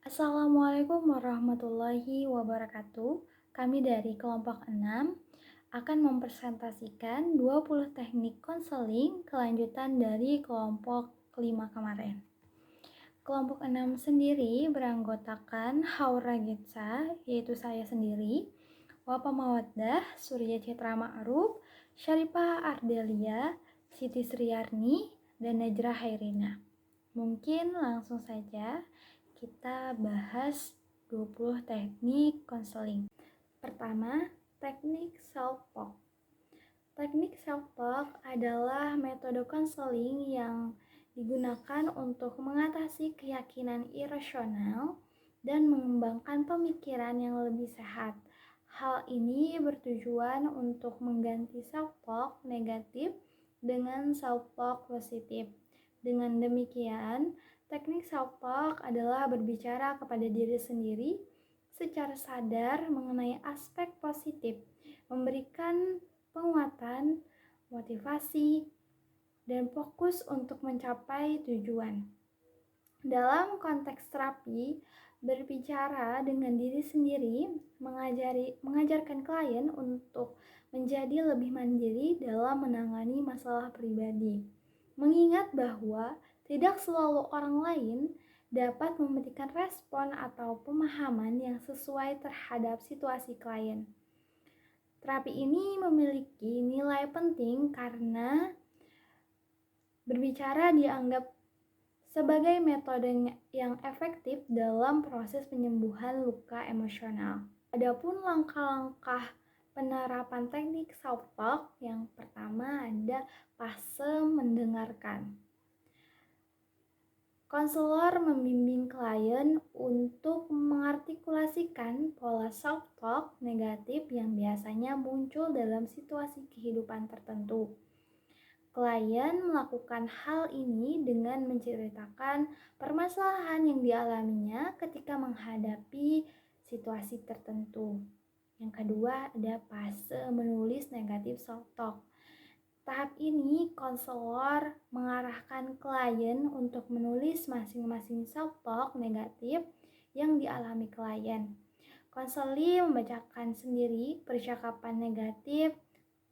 Assalamualaikum warahmatullahi wabarakatuh. Kami dari kelompok 6 akan mempresentasikan 20 teknik konseling kelanjutan dari kelompok 5 kemarin. Kelompok 6 sendiri beranggotakan Haura Getsa, yaitu saya sendiri, Wapa Mawaddah, Surya Citra Ma'ruf, Syarifah Ardelia, Siti Sriarni, dan Najra Hairina. Mungkin langsung saja kita bahas 20 teknik konseling. Pertama, teknik self-talk. Teknik self-talk adalah metode konseling yang digunakan untuk mengatasi keyakinan irasional dan mengembangkan pemikiran yang lebih sehat. Hal ini bertujuan untuk mengganti self-talk negatif dengan self-talk positif. Dengan demikian, teknik self-talk adalah berbicara kepada diri sendiri secara sadar mengenai aspek positif, memberikan penguatan, motivasi, dan fokus untuk mencapai tujuan. Dalam konteks terapi, berbicara dengan diri sendiri mengajarkan klien untuk menjadi lebih mandiri dalam menangani masalah pribadi. Mengingat bahwa tidak selalu orang lain dapat memberikan respon atau pemahaman yang sesuai terhadap situasi klien. Terapi ini memiliki nilai penting karena berbicara dianggap sebagai metode yang efektif dalam proses penyembuhan luka emosional. Adapun langkah-langkah penerapan teknik self-talk, yang pertama ada fase mendengarkan. Konselor membimbing klien untuk mengartikulasikan pola self-talk negatif yang biasanya muncul dalam situasi kehidupan tertentu. Klien melakukan hal ini dengan menceritakan permasalahan yang dialaminya ketika menghadapi situasi tertentu. Yang kedua, ada fase menulis negatif self-talk. Tahap ini, konselor mengarahkan klien untuk menulis masing-masing self-talk negatif yang dialami klien. Konseling membacakan sendiri percakapan negatif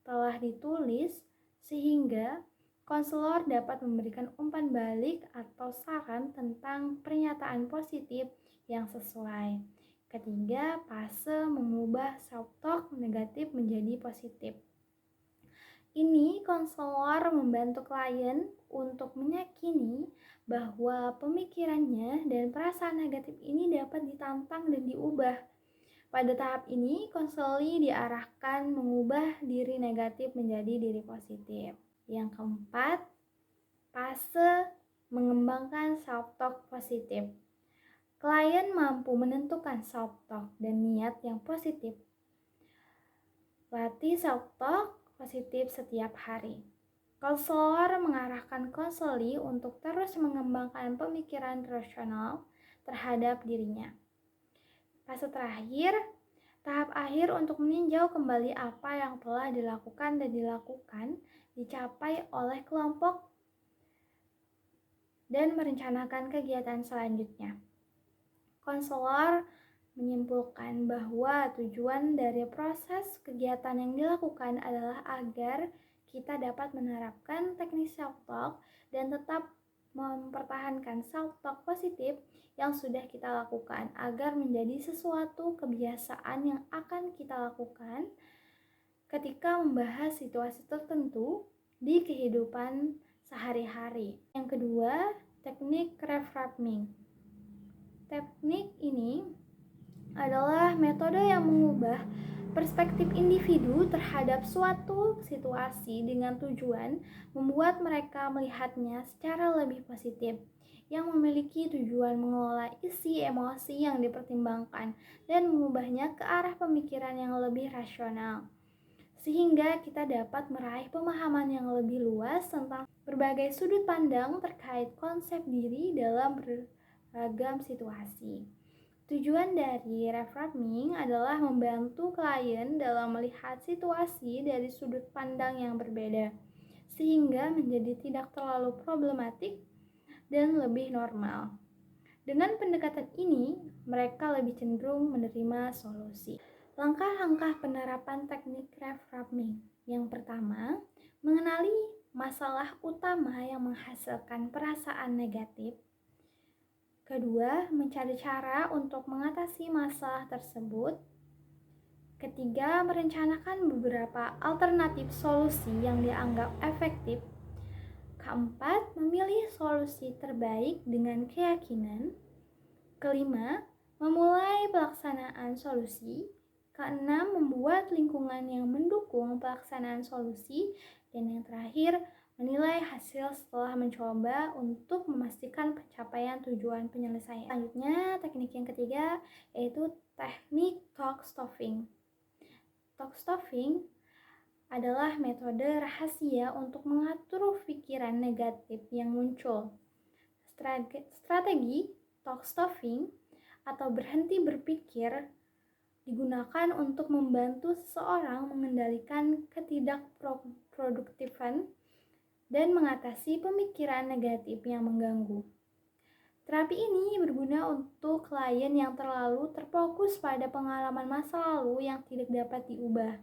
telah ditulis sehingga konselor dapat memberikan umpan balik atau saran tentang pernyataan positif yang sesuai. Ketiga, fase mengubah self-talk negatif menjadi positif. Ini konselor membantu klien untuk meyakini bahwa pemikirannya dan perasaan negatif ini dapat ditantang dan diubah. Pada tahap ini, konseli diarahkan mengubah diri negatif menjadi diri positif. Yang keempat, fase mengembangkan self-talk positif. Klien mampu menentukan self-talk dan niat yang positif. Latih self-talk positif setiap hari. Konselor mengarahkan konseli untuk terus mengembangkan pemikiran rasional terhadap dirinya. Fase terakhir, tahap akhir untuk meninjau kembali apa yang telah dilakukan dan dicapai oleh kelompok dan merencanakan kegiatan selanjutnya. Konselor menyimpulkan bahwa tujuan dari proses kegiatan yang dilakukan adalah agar kita dapat menerapkan teknik self-talk dan tetap mempertahankan self-talk positif yang sudah kita lakukan agar menjadi sesuatu kebiasaan yang akan kita lakukan ketika membahas situasi tertentu di kehidupan sehari-hari. Yang kedua, teknik reframing. Teknik ini adalah metode yang mengubah perspektif individu terhadap suatu situasi dengan tujuan membuat mereka melihatnya secara lebih positif, yang memiliki tujuan mengelola isi emosi yang dipertimbangkan dan mengubahnya ke arah pemikiran yang lebih rasional, sehingga kita dapat meraih pemahaman yang lebih luas tentang berbagai sudut pandang terkait konsep diri dalam beragam situasi. Tujuan dari reframing adalah membantu klien dalam melihat situasi dari sudut pandang yang berbeda, sehingga menjadi tidak terlalu problematik dan lebih normal. Dengan pendekatan ini, mereka lebih cenderung menerima solusi. Langkah-langkah penerapan teknik reframing. Yang pertama, mengenali masalah utama yang menghasilkan perasaan negatif. Kedua, mencari cara untuk mengatasi masalah tersebut. Ketiga, merencanakan beberapa alternatif solusi yang dianggap efektif. Keempat, memilih solusi terbaik dengan keyakinan. Kelima, memulai pelaksanaan solusi. Keenam, membuat lingkungan yang mendukung pelaksanaan solusi. Dan yang terakhir, menilai hasil setelah mencoba untuk memastikan pencapaian tujuan penyelesaian. Selanjutnya, teknik yang ketiga yaitu teknik talk stopping. Talk stopping adalah metode rahasia untuk mengatur pikiran negatif yang muncul. Strategi talk stopping atau berhenti berpikir digunakan untuk membantu seseorang mengendalikan ketidakproduktifan dan mengatasi pemikiran negatif yang mengganggu. Terapi ini berguna untuk klien yang terlalu terfokus pada pengalaman masa lalu yang tidak dapat diubah,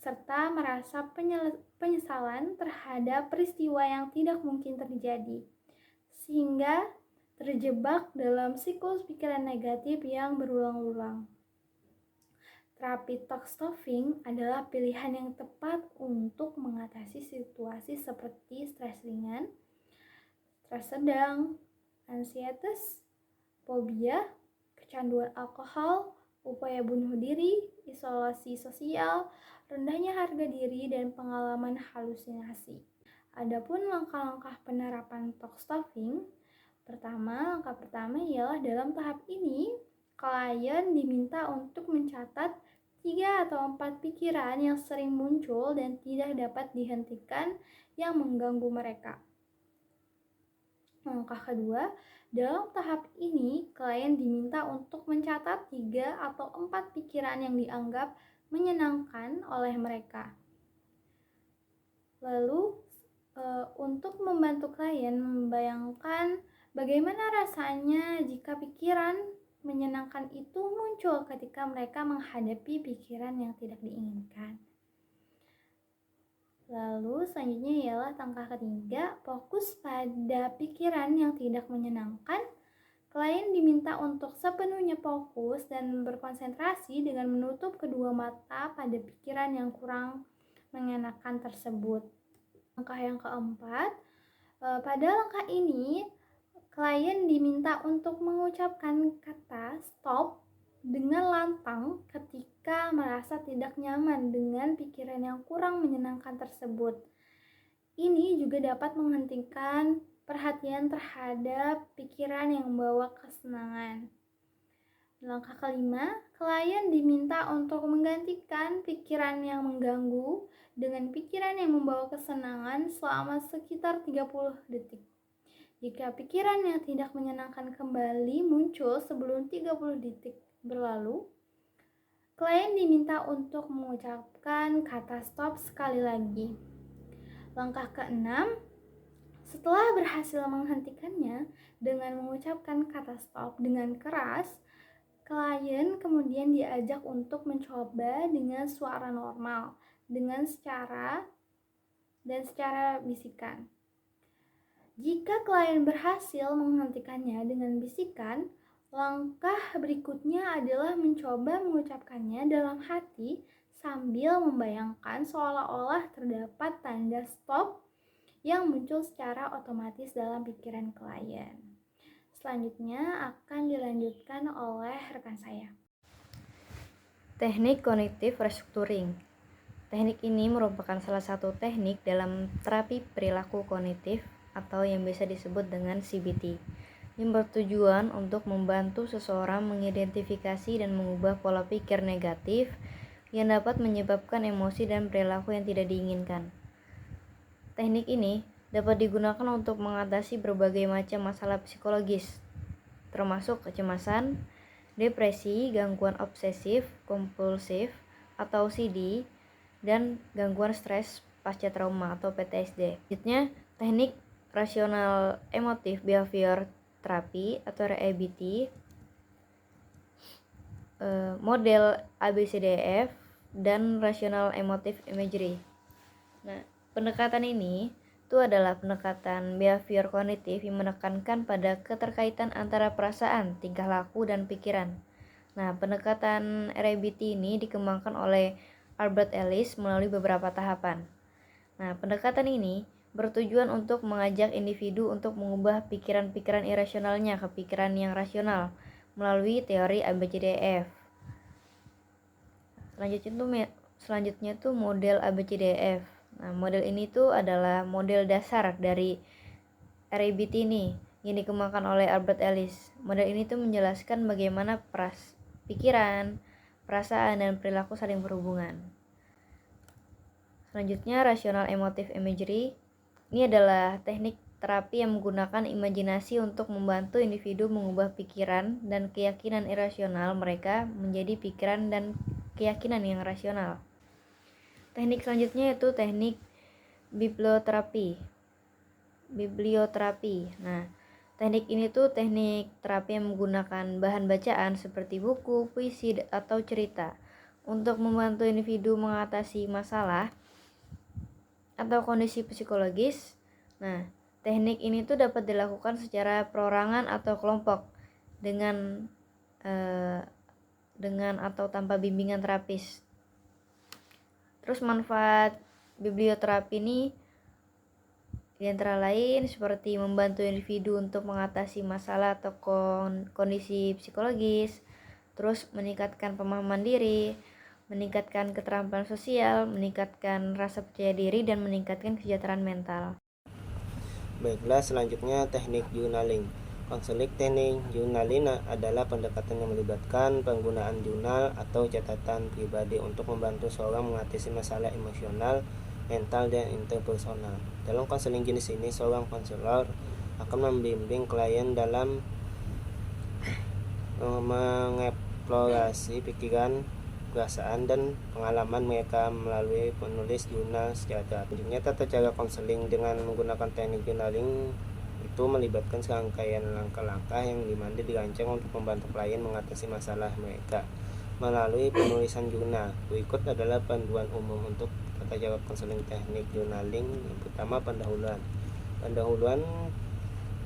serta merasa penyesalan terhadap peristiwa yang tidak mungkin terjadi, sehingga terjebak dalam siklus pikiran negatif yang berulang-ulang. Terapi talk stopping adalah pilihan yang tepat untuk mengatasi situasi seperti stres ringan, stres sedang, ansietas, fobia, kecanduan alkohol, upaya bunuh diri, isolasi sosial, rendahnya harga diri, dan pengalaman halusinasi. Adapun langkah-langkah penerapan talk stopping, langkah pertama ialah dalam tahap ini, klien diminta untuk mencatat 3 atau 4 pikiran yang sering muncul dan tidak dapat dihentikan yang mengganggu mereka. Langkah kedua, dalam tahap ini klien diminta untuk mencatat 3 atau 4 pikiran yang dianggap menyenangkan oleh mereka. Lalu untuk membantu klien membayangkan bagaimana rasanya jika pikiran menyenangkan itu muncul ketika mereka menghadapi pikiran yang tidak diinginkan. Lalu selanjutnya ialah langkah ketiga, fokus pada pikiran yang tidak menyenangkan. Klien diminta untuk sepenuhnya fokus dan berkonsentrasi dengan menutup kedua mata pada pikiran yang kurang mengenakan tersebut. Langkah yang keempat, pada langkah ini klien diminta untuk mengucapkan kata stop dengan lantang ketika merasa tidak nyaman dengan pikiran yang kurang menyenangkan tersebut. Ini juga dapat menghentikan perhatian terhadap pikiran yang membawa kesenangan. Langkah kelima, klien diminta untuk menggantikan pikiran yang mengganggu dengan pikiran yang membawa kesenangan selama sekitar 30 detik. Jika pikiran yang tidak menyenangkan kembali muncul sebelum 30 detik berlalu, klien diminta untuk mengucapkan kata stop sekali lagi. Langkah keenam, setelah berhasil menghentikannya dengan mengucapkan kata stop dengan keras, klien kemudian diajak untuk mencoba dengan suara normal, dengan secara bisikan. Jika klien berhasil menghentikannya dengan bisikan, langkah berikutnya adalah mencoba mengucapkannya dalam hati sambil membayangkan seolah-olah terdapat tanda stop yang muncul secara otomatis dalam pikiran klien. Selanjutnya akan dilanjutkan oleh rekan saya. Teknik Cognitive Restructuring. Teknik ini merupakan salah satu teknik dalam terapi perilaku kognitif atau yang biasa disebut dengan CBT, yang bertujuan untuk membantu seseorang mengidentifikasi dan mengubah pola pikir negatif yang dapat menyebabkan emosi dan perilaku yang tidak diinginkan. Teknik ini dapat digunakan untuk mengatasi berbagai macam masalah psikologis, termasuk kecemasan, depresi, gangguan obsesif kompulsif atau OCD, dan gangguan stres pasca trauma atau PTSD. Selanjutnya, teknik Rational Emotive Behavior Therapy atau REBT model ABCDEF dan rational emotive imagery. Nah, pendekatan ini itu adalah pendekatan behavior kognitif yang menekankan pada keterkaitan antara perasaan, tingkah laku, dan pikiran. Nah, pendekatan RABT ini dikembangkan oleh Albert Ellis melalui beberapa tahapan. Nah, pendekatan ini bertujuan untuk mengajak individu untuk mengubah pikiran-pikiran irasionalnya ke pikiran yang rasional melalui teori ABCDEF. Selanjutnya tuh model ABCDEF. Nah, model ini tuh adalah model dasar dari RABT ini yang dikembangkan oleh Albert Ellis. Model ini tuh menjelaskan bagaimana pikiran, perasaan, dan perilaku saling berhubungan. Selanjutnya, rational emotive imagery. Ini adalah teknik terapi yang menggunakan imajinasi untuk membantu individu mengubah pikiran dan keyakinan irasional mereka menjadi pikiran dan keyakinan yang rasional. Teknik selanjutnya yaitu teknik biblioterapi. Nah, teknik ini tuh teknik terapi yang menggunakan bahan bacaan seperti buku, puisi, atau cerita untuk membantu individu mengatasi masalah atau kondisi psikologis. Nah, teknik ini tuh dapat dilakukan secara perorangan atau kelompok dengan atau tanpa bimbingan terapis. Terus manfaat biblioterapi ini di antara lain seperti membantu individu untuk mengatasi masalah atau kondisi psikologis, terus meningkatkan pemahaman diri, meningkatkan keterampilan sosial, meningkatkan rasa percaya diri, dan meningkatkan kesejahteraan mental. Baiklah, selanjutnya teknik journaling. Konseling teknik journaling adalah pendekatan yang melibatkan penggunaan jurnal atau catatan pribadi untuk membantu seorang mengatasi masalah emosional, mental, dan interpersonal. Dalam konseling jenis ini, seorang konselor akan membimbing klien dalam mengeksplorasi pikiran, perasaan, dan pengalaman mereka melalui menulis jurnal secara selanjutnya. Tata cara konseling dengan menggunakan teknik journaling itu melibatkan serangkaian langkah-langkah yang dimana dirancang untuk membantu klien mengatasi masalah mereka melalui penulisan jurnal. Berikut adalah panduan umum untuk tata cara konseling teknik journaling. Yang pertama, pendahuluan.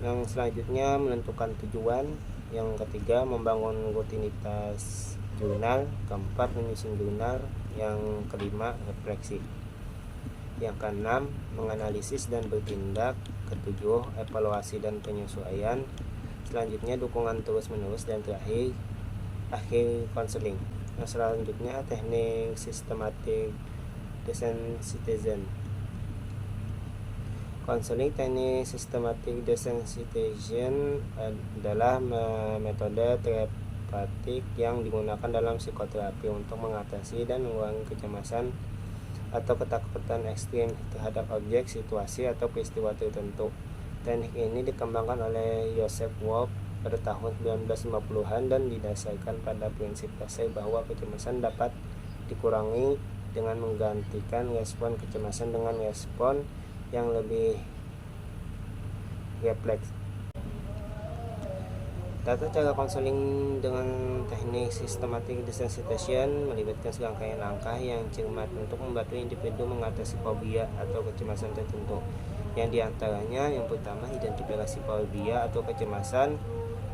Yang selanjutnya, menentukan tujuan. Yang ketiga, membangun rutinitas jurnal. Keempat, menyusun jurnal. Yang kelima, refleksi. Yang keenam, menganalisis dan bertindak. Ketujuh, evaluasi dan penyesuaian. Selanjutnya, dukungan terus-menerus. Dan terakhir, akhir konseling. Selanjutnya, teknik sistematik desensitization. Konseling teknik sistematik desensitization adalah metode terapeutik yang digunakan dalam psikoterapi untuk mengatasi dan mengurangi kecemasan atau ketakutan ekstrim terhadap objek, situasi, atau peristiwa tertentu. Teknik ini dikembangkan oleh Joseph Wolf pada tahun 1950-an dan didasarkan pada prinsip dasar bahwa kecemasan dapat dikurangi dengan menggantikan respon kecemasan dengan respon yang lebih refleks. Tata cara konseling dengan teknik sistematik desensitization melibatkan serangkaian langkah yang cermat untuk membantu individu mengatasi fobia atau kecemasan tertentu. Yang diantaranya, yang pertama, identifikasi fobia atau kecemasan.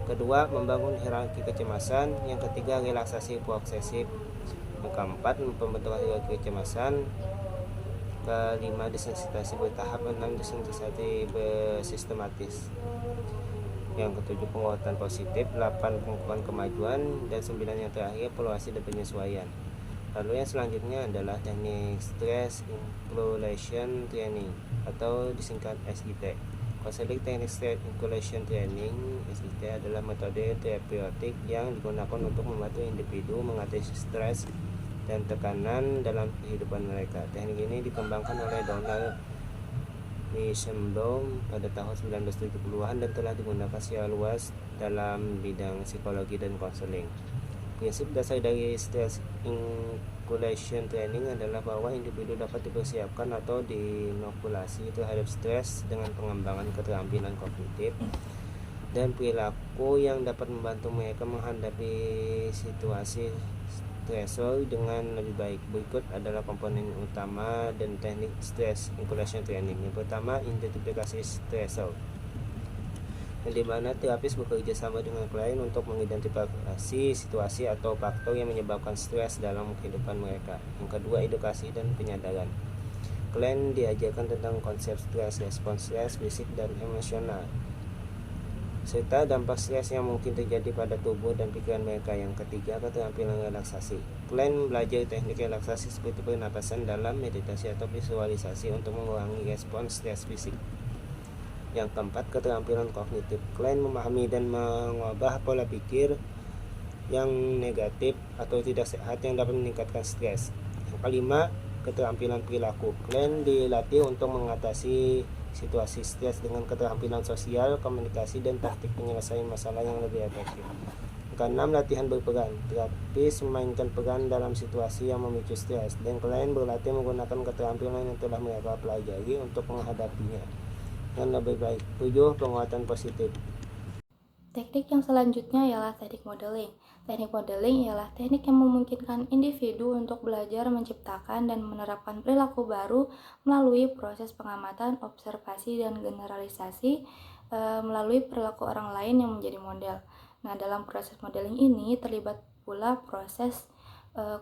Kedua, membangun hierarki kecemasan. Yang ketiga, relaksasi progresif. Yang keempat, pembentukan hierarki kecemasan. Kelima, desensitasi bertahap. Enam, desensitasi bersistematis. Yang ketujuh, penguatan positif. 8, pengukuran kemajuan. Dan 9, yang terakhir, evaluasi dan penyesuaian. Lalu yang selanjutnya adalah teknik stress inoculation training atau disingkat SIT. Konseling teknik stress inoculation training SIT adalah metode terapeutik yang digunakan untuk membantu individu mengatasi stres dan tekanan dalam kehidupan mereka. Teknik ini dikembangkan oleh Donald Weizenbaum pada tahun 1970-an dan telah digunakan secara luas dalam bidang psikologi dan konseling. Prinsip dasar dari stress inoculation training adalah bahwa individu dapat dipersiapkan atau diinokulasi terhadap stres dengan pengembangan keterampilan kognitif, dan perilaku yang dapat membantu mereka menghadapi situasi stresor dengan lebih baik. Berikut adalah komponen utama dan teknik stress inoculation training. Yang pertama, identifikasi stresor, yang dimana terapis bekerja sama dengan klien untuk mengidentifikasi situasi atau faktor yang menyebabkan stres dalam kehidupan mereka. Yang kedua, edukasi dan penyadaran. Klien diajarkan tentang konsep stres, respons stres fisik dan emosional, serta dampak stres yang mungkin terjadi pada tubuh dan pikiran mereka. Yang ketiga, keterampilan relaksasi. Klien belajar teknik relaksasi seperti pernapasan dalam, meditasi atau visualisasi untuk mengurangi respons stres fisik. Yang keempat, keterampilan kognitif. Klien memahami dan mengubah pola pikir yang negatif atau tidak sehat yang dapat meningkatkan stres. Yang kelima, keterampilan perilaku. Klien dilatih untuk mengatasi situasi stres dengan keterampilan sosial, komunikasi, dan taktik penyelesaian masalah yang lebih efektif. Yang keenam, latihan berperan. Terapis memainkan peran dalam situasi yang memicu stres, dan klien berlatih menggunakan keterampilan yang telah mereka pelajari untuk menghadapinya dengan lebih baik. 7. Penguatan positif. Teknik yang selanjutnya ialah teknik modeling. Teknik modeling ialah teknik yang memungkinkan individu untuk belajar menciptakan dan menerapkan perilaku baru melalui proses pengamatan, observasi, dan generalisasi melalui perilaku orang lain yang menjadi model. Nah, dalam proses modeling ini terlibat pula proses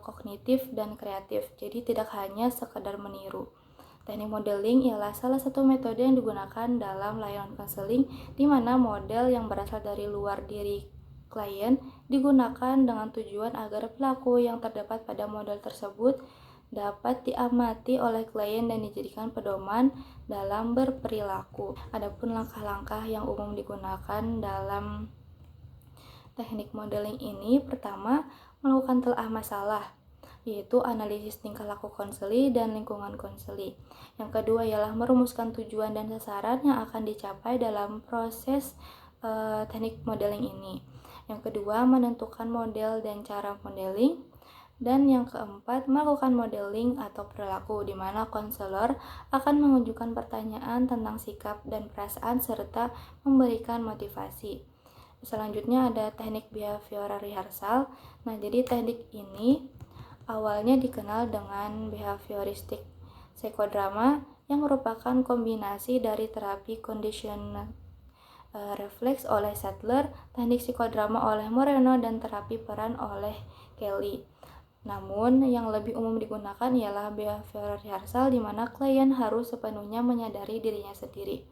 kognitif dan kreatif, jadi tidak hanya sekedar meniru. Teknik modeling ialah salah satu metode yang digunakan dalam layanan konseling di mana model yang berasal dari luar diri klien digunakan dengan tujuan agar perilaku yang terdapat pada model tersebut dapat diamati oleh klien dan dijadikan pedoman dalam berperilaku. Adapun langkah-langkah yang umum digunakan dalam teknik modeling ini, pertama, melakukan telah masalah, yaitu analisis tingkah laku konseli dan lingkungan konseli. Yang kedua ialah merumuskan tujuan dan sasaran yang akan dicapai dalam proses teknik modeling ini. Yang kedua, menentukan model dan cara modeling. Dan yang keempat, melakukan modeling atau perilaku, di mana konselor akan mengajukan pertanyaan tentang sikap dan perasaan serta memberikan motivasi. Selanjutnya ada teknik behavioral rehearsal. Nah, jadi teknik ini awalnya dikenal dengan behavioristik psikodrama yang merupakan kombinasi dari terapi conditional reflex oleh Sattler, teknik psikodrama oleh Moreno, dan terapi peran oleh Kelly. Namun, yang lebih umum digunakan ialah behavioral rehearsal di mana klien harus sepenuhnya menyadari dirinya sendiri.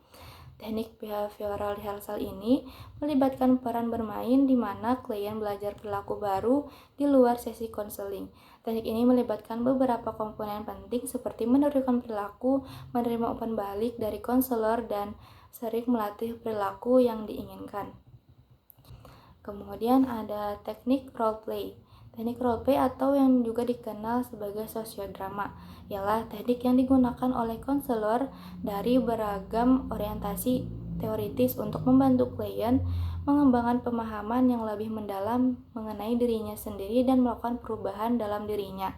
Teknik behavioral rehearsal ini melibatkan peran bermain di mana klien belajar perilaku baru di luar sesi konseling. Teknik ini melibatkan beberapa komponen penting seperti menirukan perilaku, menerima umpan balik dari konselor, dan sering melatih perilaku yang diinginkan. Kemudian ada teknik role play. Teknik role play atau yang juga dikenal sebagai sosiodrama ialah teknik yang digunakan oleh konselor dari beragam orientasi teoritis untuk membantu klien mengembangkan pemahaman yang lebih mendalam mengenai dirinya sendiri dan melakukan perubahan dalam dirinya.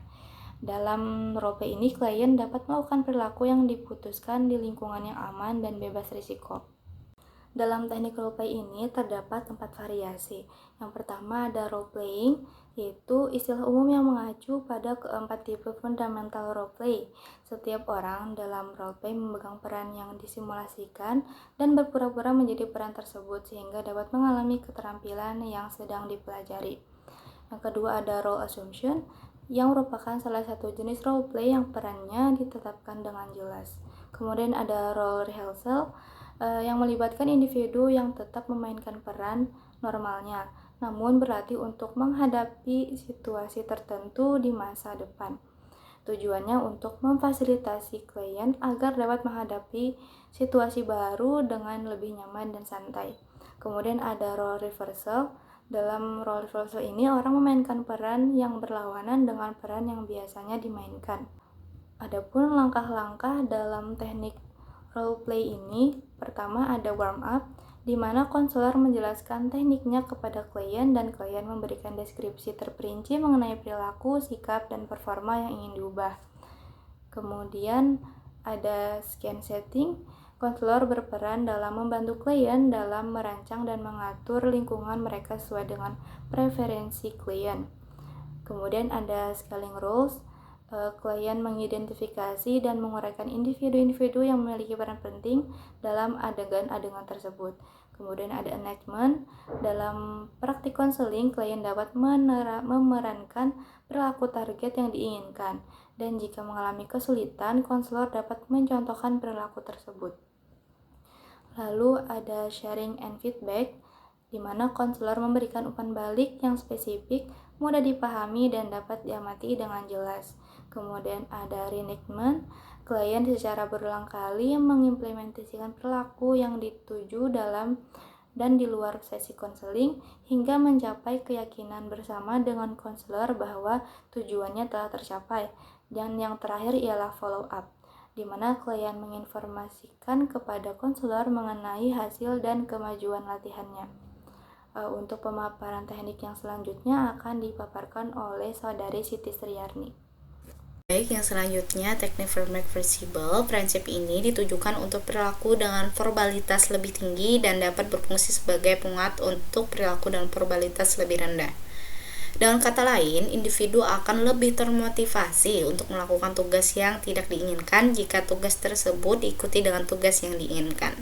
Dalam role play ini, klien dapat melakukan perilaku yang diputuskan di lingkungan yang aman dan bebas risiko. Dalam teknik role play ini terdapat 4 variasi. Yang pertama ada role playing, yaitu istilah umum yang mengacu pada keempat tipe fundamental role play. Setiap orang dalam role play memegang peran yang disimulasikan dan berpura-pura menjadi peran tersebut sehingga dapat mengalami keterampilan yang sedang dipelajari. Yang kedua ada role assumption, yang merupakan salah satu jenis role play yang perannya ditetapkan dengan jelas. Kemudian ada role rehearsal, yang melibatkan individu yang tetap memainkan peran normalnya, namun berlatih untuk menghadapi situasi tertentu di masa depan. Tujuannya untuk memfasilitasi klien agar dapat menghadapi situasi baru dengan lebih nyaman dan santai. Kemudian ada role reversal. Dalam role reversal ini, orang memainkan peran yang berlawanan dengan peran yang biasanya dimainkan. Adapun langkah-langkah dalam teknik role play ini, pertama ada warm up, di mana konselor menjelaskan tekniknya kepada klien dan klien memberikan deskripsi terperinci mengenai perilaku, sikap, dan performa yang ingin diubah. Kemudian ada scene setting, Konselor berperan dalam membantu klien dalam merancang dan mengatur lingkungan mereka sesuai dengan preferensi klien. Kemudian ada scaling rules. Klien mengidentifikasi dan menguraikan individu-individu yang memiliki peran penting dalam adegan-adegan tersebut. Kemudian ada enactment. Dalam praktik konseling, klien dapat memerankan perilaku target yang diinginkan, dan jika mengalami kesulitan, konselor dapat mencontohkan perilaku tersebut. Lalu ada sharing and feedback, di mana konselor memberikan umpan balik yang spesifik, mudah dipahami, dan dapat diamati dengan jelas. Kemudian ada reenactment. Klien secara berulang kali mengimplementasikan perilaku yang dituju dalam dan di luar sesi konseling hingga mencapai keyakinan bersama dengan konselor bahwa tujuannya telah tercapai. Dan yang terakhir ialah follow up, di mana klien menginformasikan kepada konselor mengenai hasil dan kemajuan latihannya. Untuk pemaparan teknik yang selanjutnya akan dipaparkan oleh Saudari Siti Sriarni. Baik, yang selanjutnya teknik Vermaak fleksibel. Prinsip ini ditujukan untuk perilaku dengan verbalitas lebih tinggi dan dapat berfungsi sebagai penguat untuk perilaku dan verbalitas lebih rendah. Dengan kata lain, individu akan lebih termotivasi untuk melakukan tugas yang tidak diinginkan jika tugas tersebut diikuti dengan tugas yang diinginkan.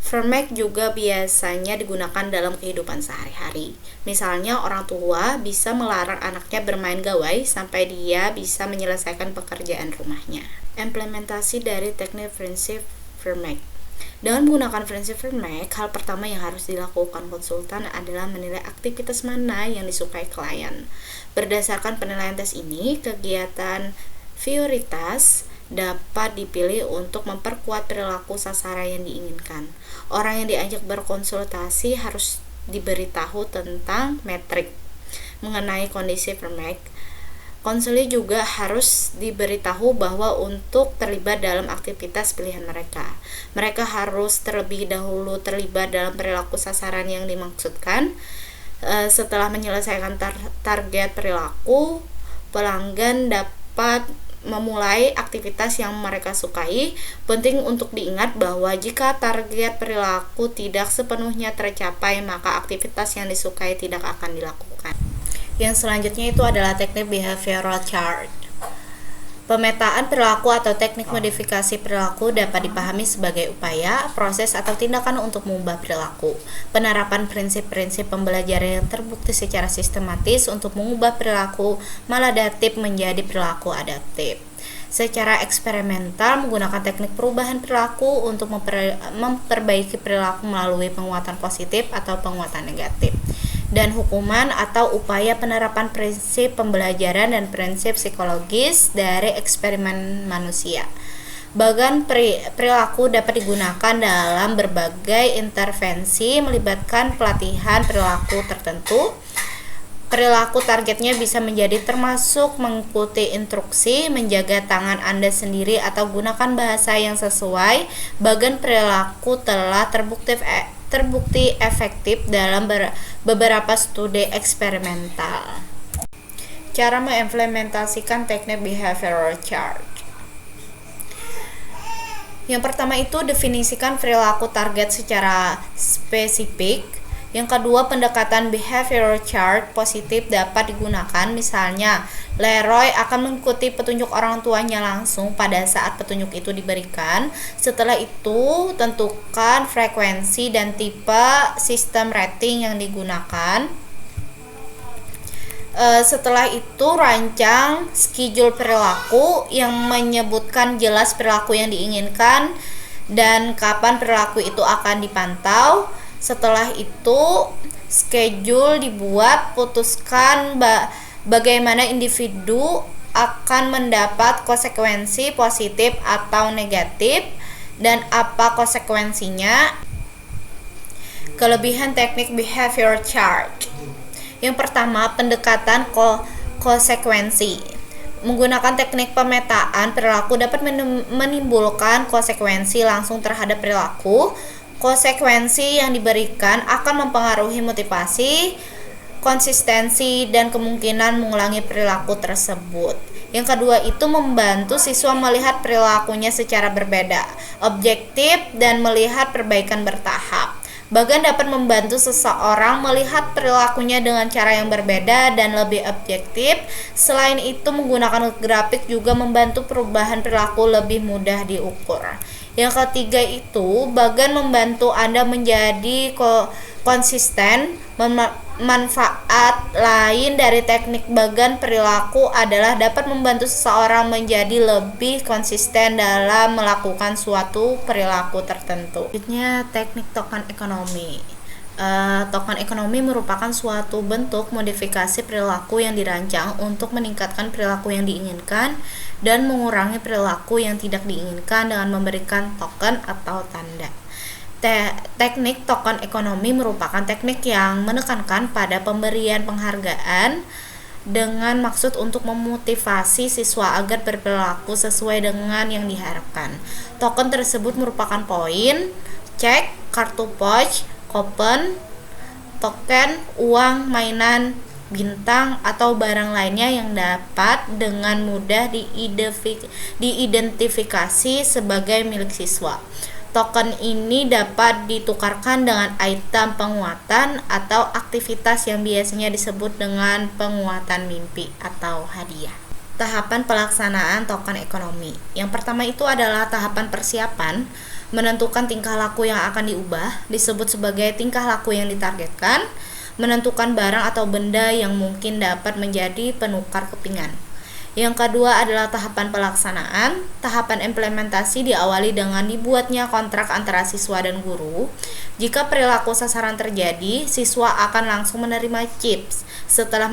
Vermaak juga biasanya digunakan dalam kehidupan sehari-hari. Misalnya, orang tua bisa melarang anaknya bermain gawai sampai dia bisa menyelesaikan pekerjaan rumahnya. Implementasi dari teknik prinsip Vermaak. Dengan menggunakan prinsip Vermaak, hal pertama yang harus dilakukan konsultan adalah menilai aktivitas mana yang disukai klien. Berdasarkan penilaian tes ini, kegiatan prioritas dapat dipilih untuk memperkuat perilaku sasaran yang diinginkan. Orang yang diajak berkonsultasi harus diberitahu tentang metrik mengenai kondisi Vermaak. Konselor juga harus diberitahu bahwa untuk terlibat dalam aktivitas pilihan mereka harus terlebih dahulu terlibat dalam perilaku sasaran yang dimaksudkan. Setelah menyelesaikan target perilaku, pelanggan dapat memulai aktivitas yang mereka sukai. Penting untuk diingat bahwa jika target perilaku tidak sepenuhnya tercapai, maka aktivitas yang disukai tidak akan dilakukan. Yang selanjutnya itu adalah teknik behavioral chart. Pemetaan perilaku atau teknik modifikasi perilaku dapat dipahami sebagai upaya, proses, atau tindakan untuk mengubah perilaku. Penerapan prinsip-prinsip pembelajaran yang terbukti secara sistematis untuk mengubah perilaku maladaptif menjadi perilaku adaptif. Secara eksperimental, menggunakan teknik perubahan perilaku untuk memperbaiki perilaku melalui penguatan positif atau penguatan negatif, dan hukuman atau upaya penerapan prinsip pembelajaran dan prinsip psikologis dari eksperimen manusia. Bagan perilaku dapat digunakan dalam berbagai intervensi melibatkan pelatihan perilaku tertentu. Perilaku targetnya bisa menjadi termasuk mengikuti instruksi, menjaga tangan Anda sendiri, atau gunakan bahasa yang sesuai. Bagan perilaku telah terbukti efektif dalam beberapa studi eksperimental. Cara mengimplementasikan teknik behavioral chart. Yang pertama itu definisikan perilaku target secara spesifik. Yang kedua, pendekatan behavioral chart positif dapat digunakan. Misalnya, Leroy akan mengikuti petunjuk orang tuanya langsung pada saat petunjuk itu diberikan. Setelah itu, tentukan frekuensi dan tipe sistem rating yang digunakan. Setelah itu, rancang schedule perilaku yang menyebutkan jelas perilaku yang diinginkan dan kapan perilaku itu akan dipantau. Setelah itu, schedule dibuat, putuskan bagaimana individu akan mendapat konsekuensi positif atau negatif dan apa konsekuensinya. Kelebihan teknik behavior chart. Yang pertama, pendekatan konsekuensi. Menggunakan teknik pemetaan perilaku dapat menimbulkan konsekuensi langsung terhadap perilaku. Konsekuensi yang diberikan akan mempengaruhi motivasi, konsistensi, dan kemungkinan mengulangi perilaku tersebut. Yang kedua itu membantu siswa melihat perilakunya secara berbeda, objektif, dan melihat perbaikan bertahap. Bagan dapat membantu seseorang melihat perilakunya dengan cara yang berbeda dan lebih objektif. Selain itu, menggunakan grafik juga membantu perubahan perilaku lebih mudah diukur. Yang ketiga itu, Bagan membantu Anda menjadi konsisten. Manfaat lain dari teknik Bagan perilaku adalah dapat membantu seseorang menjadi lebih konsisten dalam melakukan suatu perilaku tertentu. Selanjutnya, teknik token ekonomi. Token ekonomi merupakan suatu bentuk modifikasi perilaku yang dirancang untuk meningkatkan perilaku yang diinginkan dan mengurangi perilaku yang tidak diinginkan dengan memberikan token atau tanda. Teknik token ekonomi merupakan teknik yang menekankan pada pemberian penghargaan dengan maksud untuk memotivasi siswa agar berperilaku sesuai dengan yang diharapkan. Token tersebut merupakan poin, cek, kartu pos, coupon, token, uang, mainan, bintang, atau barang lainnya yang dapat dengan mudah diidentifikasi sebagai milik siswa. Token ini dapat ditukarkan dengan item penguatan atau aktivitas yang biasanya disebut dengan penguatan mimpi atau hadiah. Tahapan pelaksanaan token ekonomi. Yang pertama itu adalah tahapan persiapan, menentukan tingkah laku yang akan diubah, disebut sebagai tingkah laku yang ditargetkan, menentukan barang atau benda yang mungkin dapat menjadi penukar kepingan. Yang kedua adalah tahapan pelaksanaan. Tahapan implementasi diawali dengan dibuatnya kontrak antara siswa dan guru. Jika perilaku sasaran terjadi, siswa akan langsung menerima chips. Setelah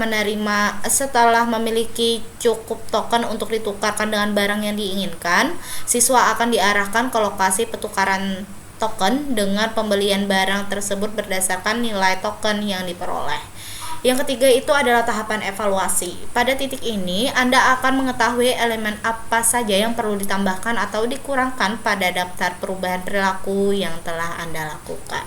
memiliki cukup token untuk ditukarkan dengan barang yang diinginkan, siswa akan diarahkan ke lokasi petukaran token dengan pembelian barang tersebut berdasarkan nilai token yang diperoleh. Yang ketiga itu adalah tahapan evaluasi. Pada titik ini, Anda akan mengetahui elemen apa saja yang perlu ditambahkan atau dikurangkan pada daftar perubahan perilaku yang telah Anda lakukan.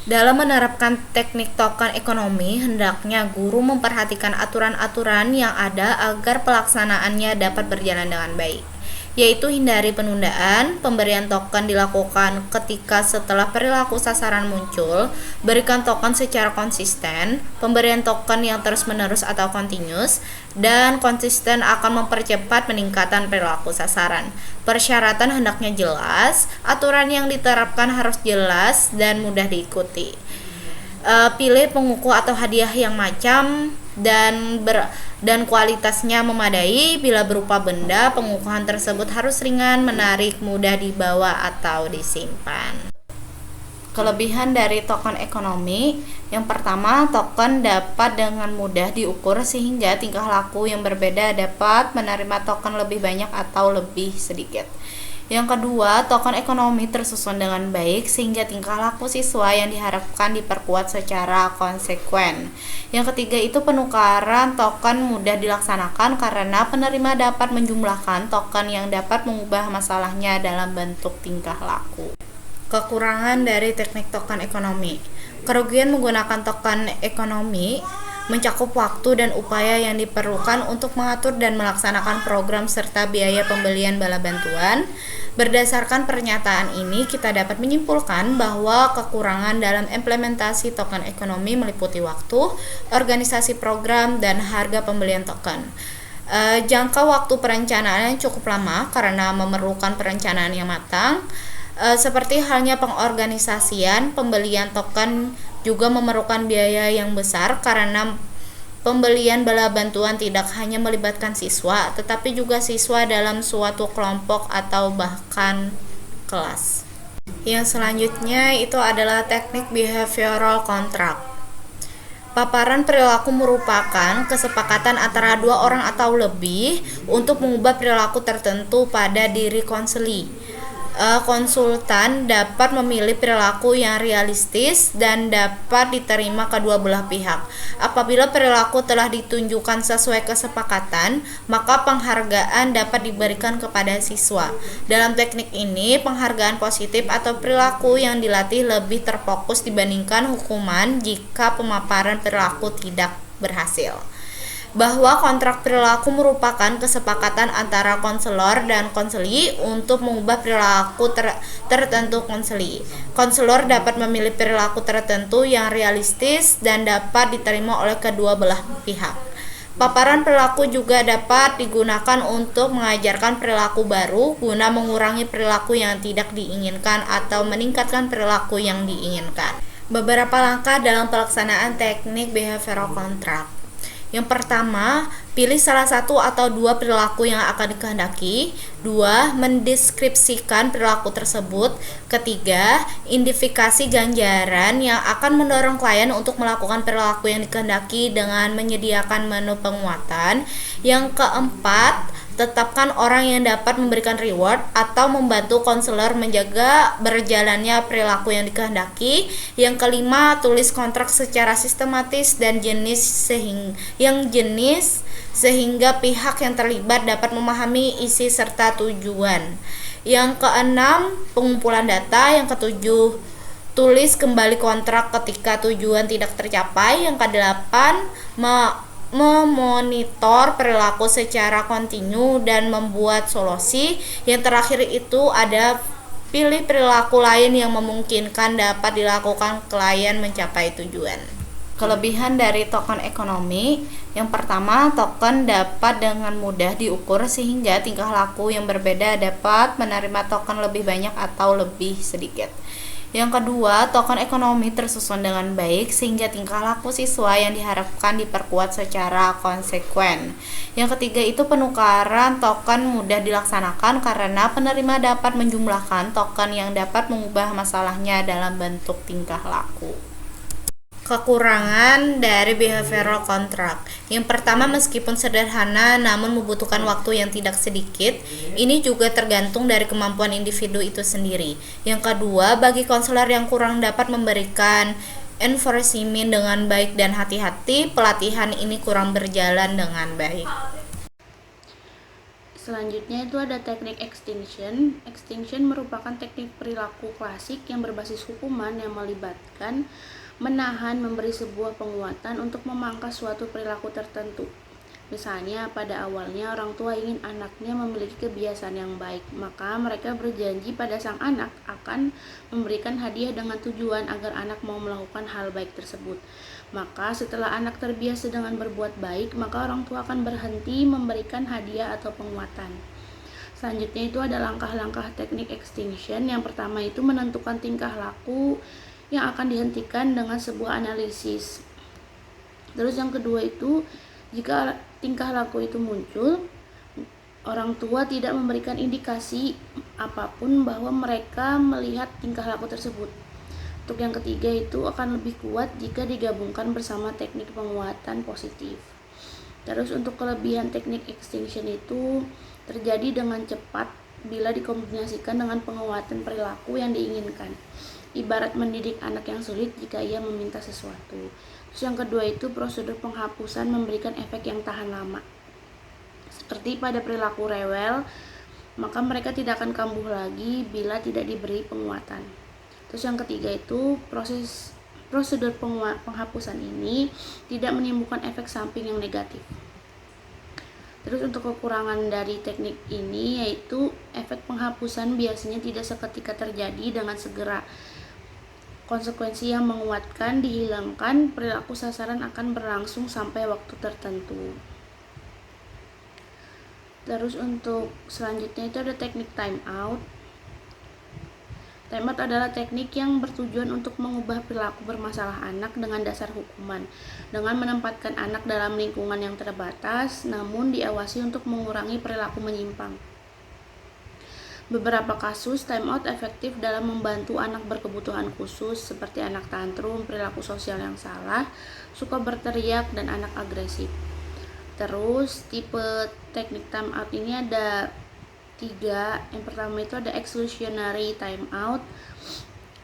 Dalam menerapkan teknik token ekonomi, hendaknya guru memperhatikan aturan-aturan yang ada agar pelaksanaannya dapat berjalan dengan baik, yaitu hindari penundaan. Pemberian token dilakukan ketika setelah perilaku sasaran muncul, berikan token secara konsisten. Pemberian token yang terus-menerus atau continuous dan konsisten akan mempercepat peningkatan perilaku sasaran. Persyaratan hendaknya jelas, aturan yang diterapkan harus jelas dan mudah diikuti. Pilih pengukuh atau hadiah yang macam dan kualitasnya memadai. Bila berupa benda, pengukuhan tersebut harus ringan, menarik, mudah dibawa atau disimpan. Kelebihan dari token ekonomi. Yang pertama, token dapat dengan mudah diukur sehingga tingkah laku yang berbeda dapat menerima token lebih banyak atau lebih sedikit. Yang kedua, token ekonomi tersusun dengan baik sehingga tingkah laku siswa yang diharapkan diperkuat secara konsekuen. Yang ketiga itu penukaran token mudah dilaksanakan karena penerima dapat menjumlahkan token yang dapat mengubah masalahnya dalam bentuk tingkah laku. Kekurangan dari teknik token ekonomi. Kerugian menggunakan token ekonomi mencakup waktu dan upaya yang diperlukan untuk mengatur dan melaksanakan program serta biaya pembelian bala bantuan. Berdasarkan pernyataan ini, kita dapat menyimpulkan bahwa kekurangan dalam implementasi token ekonomi meliputi waktu, organisasi program, dan harga pembelian token. Jangka waktu perencanaan yang cukup lama karena memerlukan perencanaan yang matang. Seperti halnya pengorganisasian, pembelian token juga memerlukan biaya yang besar karena pembelian bala bantuan tidak hanya melibatkan siswa, tetapi juga siswa dalam suatu kelompok atau bahkan kelas. Yang selanjutnya itu adalah teknik behavioral contract. Paparan perilaku merupakan kesepakatan antara dua orang atau lebih untuk mengubah perilaku tertentu pada diri konseli. Konsultan dapat memilih perilaku yang realistis dan dapat diterima kedua belah pihak. Apabila perilaku telah ditunjukkan sesuai kesepakatan, maka penghargaan dapat diberikan kepada siswa. Dalam teknik ini, penghargaan positif atau perilaku yang dilatih lebih terfokus dibandingkan hukuman jika pemaparan perilaku tidak berhasil. bahwa kontrak perilaku merupakan kesepakatan antara konselor dan konseli untuk mengubah perilaku tertentu konseli. Konselor dapat memilih perilaku tertentu yang realistis dan dapat diterima oleh kedua belah pihak. Paparan perilaku juga dapat digunakan untuk mengajarkan perilaku baru guna mengurangi perilaku yang tidak diinginkan atau meningkatkan perilaku yang diinginkan. Beberapa langkah dalam pelaksanaan teknik behavioral contract. Yang pertama, pilih salah satu atau dua perilaku yang akan dikehendaki. 2. Mendeskripsikan perilaku tersebut. Ketiga, identifikasi ganjaran yang akan mendorong klien untuk melakukan perilaku yang dikehendaki dengan menyediakan menu penguatan. Yang keempat, tetapkan orang yang dapat memberikan reward atau membantu konselor menjaga berjalannya perilaku yang dikehendaki. Yang kelima, tulis kontrak secara sistematis dan jenis sehingga pihak yang terlibat dapat memahami isi serta tujuan. Yang keenam, pengumpulan data. Yang ketujuh, tulis kembali kontrak ketika tujuan tidak tercapai. Yang kedelapan, memonitor perilaku secara kontinu dan membuat solusi. Yang terakhir itu ada pilih perilaku lain yang memungkinkan dapat dilakukan klien mencapai tujuan. Kelebihan dari token ekonomi. Yang pertama, token dapat dengan mudah diukur sehingga tingkah laku yang berbeda dapat menerima token lebih banyak atau lebih sedikit. Yang kedua, token ekonomi tersusun dengan baik sehingga tingkah laku siswa yang diharapkan diperkuat secara konsekuen. Yang ketiga itu penukaran token mudah dilaksanakan karena penerima dapat menjumlahkan token yang dapat mengubah masalahnya dalam bentuk tingkah laku. Kekurangan dari behavioral contract. Yang pertama, meskipun sederhana namun membutuhkan waktu yang tidak sedikit. Ini juga tergantung dari kemampuan individu itu sendiri. Yang kedua, bagi konselor yang kurang dapat memberikan enforcement dengan baik dan hati-hati, pelatihan ini kurang berjalan dengan baik. Selanjutnya itu ada teknik extinction. Extinction merupakan teknik perilaku klasik yang berbasis hukuman yang melibatkan menahan, memberi sebuah penguatan untuk memangkas suatu perilaku tertentu. Misalnya, pada awalnya orang tua ingin anaknya memiliki kebiasaan yang baik, maka mereka berjanji pada sang anak akan memberikan hadiah dengan tujuan agar anak mau melakukan hal baik tersebut. Maka setelah anak terbiasa dengan berbuat baik, maka orang tua akan berhenti memberikan hadiah atau penguatan. Selanjutnya itu ada langkah-langkah teknik extinction. Yang pertama itu menentukan tingkah laku yang akan dihentikan dengan sebuah analisis. Terus yang kedua itu, jika tingkah laku itu muncul, orang tua tidak memberikan indikasi apapun bahwa mereka melihat tingkah laku tersebut. Untuk yang ketiga itu akan lebih kuat jika digabungkan bersama teknik penguatan positif. Terus untuk kelebihan teknik extinction itu terjadi dengan cepat bila dikombinasikan dengan penguatan perilaku yang diinginkan. Ibarat mendidik anak yang sulit jika ia meminta sesuatu. Terus yang kedua itu prosedur penghapusan memberikan efek yang tahan lama. Seperti pada perilaku rewel, maka mereka tidak akan kambuh lagi bila tidak diberi penguatan. Terus yang ketiga itu prosedur penghapusan ini tidak menimbulkan efek samping yang negatif. Terus untuk kekurangan dari teknik ini yaitu efek penghapusan biasanya tidak seketika terjadi dengan segera. Konsekuensi yang menguatkan dihilangkan, perilaku sasaran akan berlangsung sampai waktu tertentu. Terus untuk selanjutnya itu ada teknik time out. Time out adalah teknik yang bertujuan untuk mengubah perilaku bermasalah anak dengan dasar hukuman, dengan menempatkan anak dalam lingkungan yang terbatas, namun diawasi untuk mengurangi perilaku menyimpang. Beberapa kasus time out efektif dalam membantu anak berkebutuhan khusus seperti anak tantrum, perilaku sosial yang salah, suka berteriak, dan anak agresif. Terus tipe teknik time out ini ada 3. Yang pertama itu ada exclusionary time out.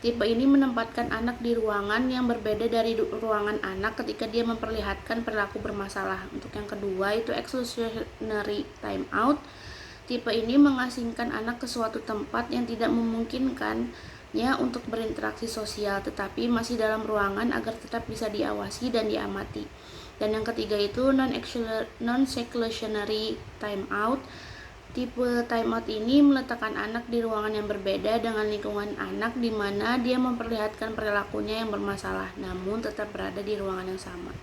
Tipe ini menempatkan anak di ruangan yang berbeda dari ruangan anak ketika dia memperlihatkan perilaku bermasalah. Untuk yang kedua itu exclusionary time out. Tipe ini mengasingkan anak ke suatu tempat yang tidak memungkinkan semangatnya untuk berinteraksi sosial, tetapi masih dalam ruangan agar tetap bisa diawasi dan diamati. Dan yang ketiga itu non-seclusionary timeout. Tipe timeout ini meletakkan anak di ruangan yang berbeda dengan lingkungan anak, di mana dia memperlihatkan perilakunya yang bermasalah, namun tetap berada di ruangan yang sama.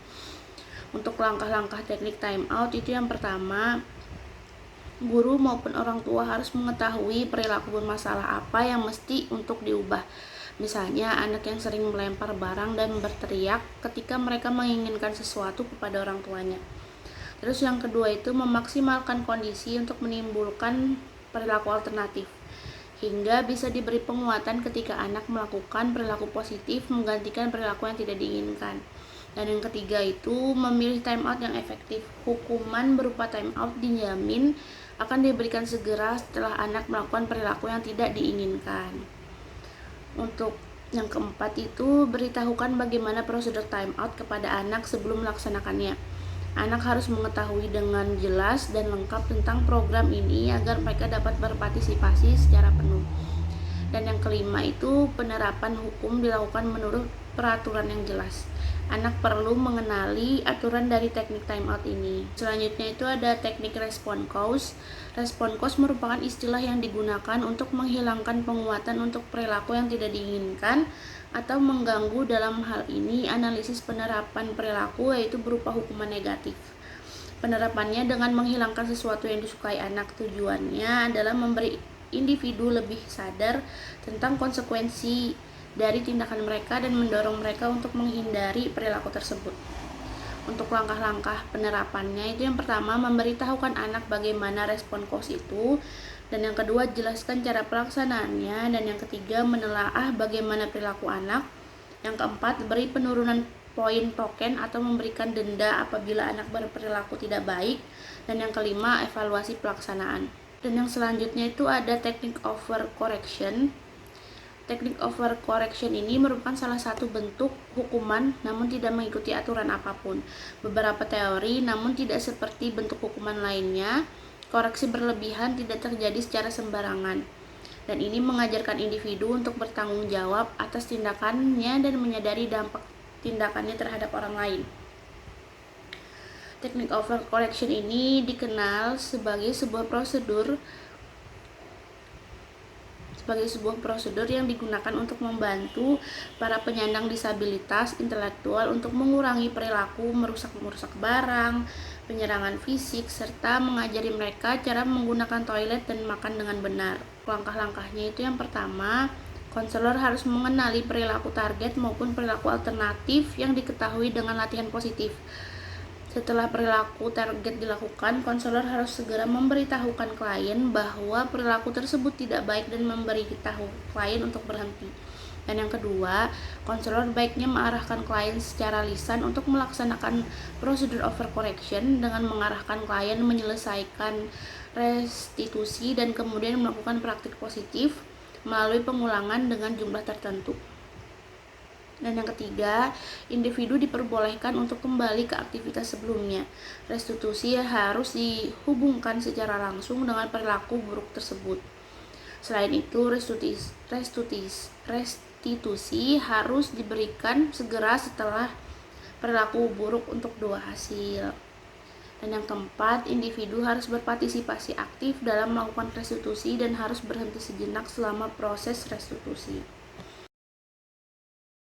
Untuk langkah-langkah teknik timeout itu yang pertama, guru maupun orang tua harus mengetahui perilaku bermasalah apa yang mesti untuk diubah. Misalnya anak yang sering melempar barang dan berteriak ketika mereka menginginkan sesuatu kepada orang tuanya. Terus yang kedua itu memaksimalkan kondisi untuk menimbulkan perilaku alternatif, hingga bisa diberi penguatan ketika anak melakukan perilaku positif menggantikan perilaku yang tidak diinginkan. Dan yang ketiga itu memilih timeout yang efektif. Hukuman berupa timeout dijamin akan diberikan segera setelah anak melakukan perilaku yang tidak diinginkan. Untuk yang keempat itu beritahukan bagaimana prosedur timeout kepada anak sebelum melaksanakannya. Anak harus mengetahui dengan jelas dan lengkap tentang program ini agar mereka dapat berpartisipasi secara penuh. Dan yang kelima itu penerapan hukum dilakukan menurut peraturan yang jelas. Anak perlu mengenali aturan dari teknik timeout ini. Selanjutnya itu ada teknik respon cause. Respon cause merupakan istilah yang digunakan untuk menghilangkan penguatan untuk perilaku yang tidak diinginkan atau mengganggu. Dalam hal ini analisis penerapan perilaku yaitu berupa hukuman negatif. Penerapannya dengan menghilangkan sesuatu yang disukai anak. Tujuannya adalah memberi individu lebih sadar tentang konsekuensi dari tindakan mereka dan mendorong mereka untuk menghindari perilaku tersebut. Untuk langkah-langkah penerapannya itu yang pertama memberitahukan anak bagaimana respon cause itu, dan yang kedua jelaskan cara pelaksanaannya, dan yang ketiga menelaah bagaimana perilaku anak. Yang keempat beri penurunan poin token atau memberikan denda apabila anak berperilaku tidak baik, dan yang kelima evaluasi pelaksanaan. Dan yang selanjutnya itu ada teknik overcorrection. Teknik overcorrection ini merupakan salah satu bentuk hukuman namun tidak mengikuti aturan apapun. Beberapa teori namun tidak seperti bentuk hukuman lainnya. Koreksi berlebihan tidak terjadi secara sembarangan. Dan ini mengajarkan individu untuk bertanggung jawab atas tindakannya dan menyadari dampak tindakannya terhadap orang lain. Teknik overcorrection ini dikenal sebagai sebuah prosedur yang digunakan untuk membantu para penyandang disabilitas intelektual untuk mengurangi perilaku merusak barang, penyerangan fisik, serta mengajari mereka cara menggunakan toilet dan makan dengan benar. Langkah-langkahnya itu yang pertama, konselor harus mengenali perilaku target maupun perilaku alternatif yang diketahui dengan latihan positif. Setelah perilaku target dilakukan, konselor harus segera memberitahukan klien bahwa perilaku tersebut tidak baik dan memberitahu klien untuk berhenti. Dan yang kedua, konselor baiknya mengarahkan klien secara lisan untuk melaksanakan prosedur overcorrection dengan mengarahkan klien menyelesaikan restitusi dan kemudian melakukan praktik positif melalui pengulangan dengan jumlah tertentu. Dan yang ketiga, individu diperbolehkan untuk kembali ke aktivitas sebelumnya. Restitusi harus dihubungkan secara langsung dengan perilaku buruk tersebut. Selain itu, restitusi harus diberikan segera setelah perilaku buruk untuk dua hasil. Dan yang keempat, individu harus berpartisipasi aktif dalam melakukan restitusi dan harus berhenti sejenak selama proses restitusi.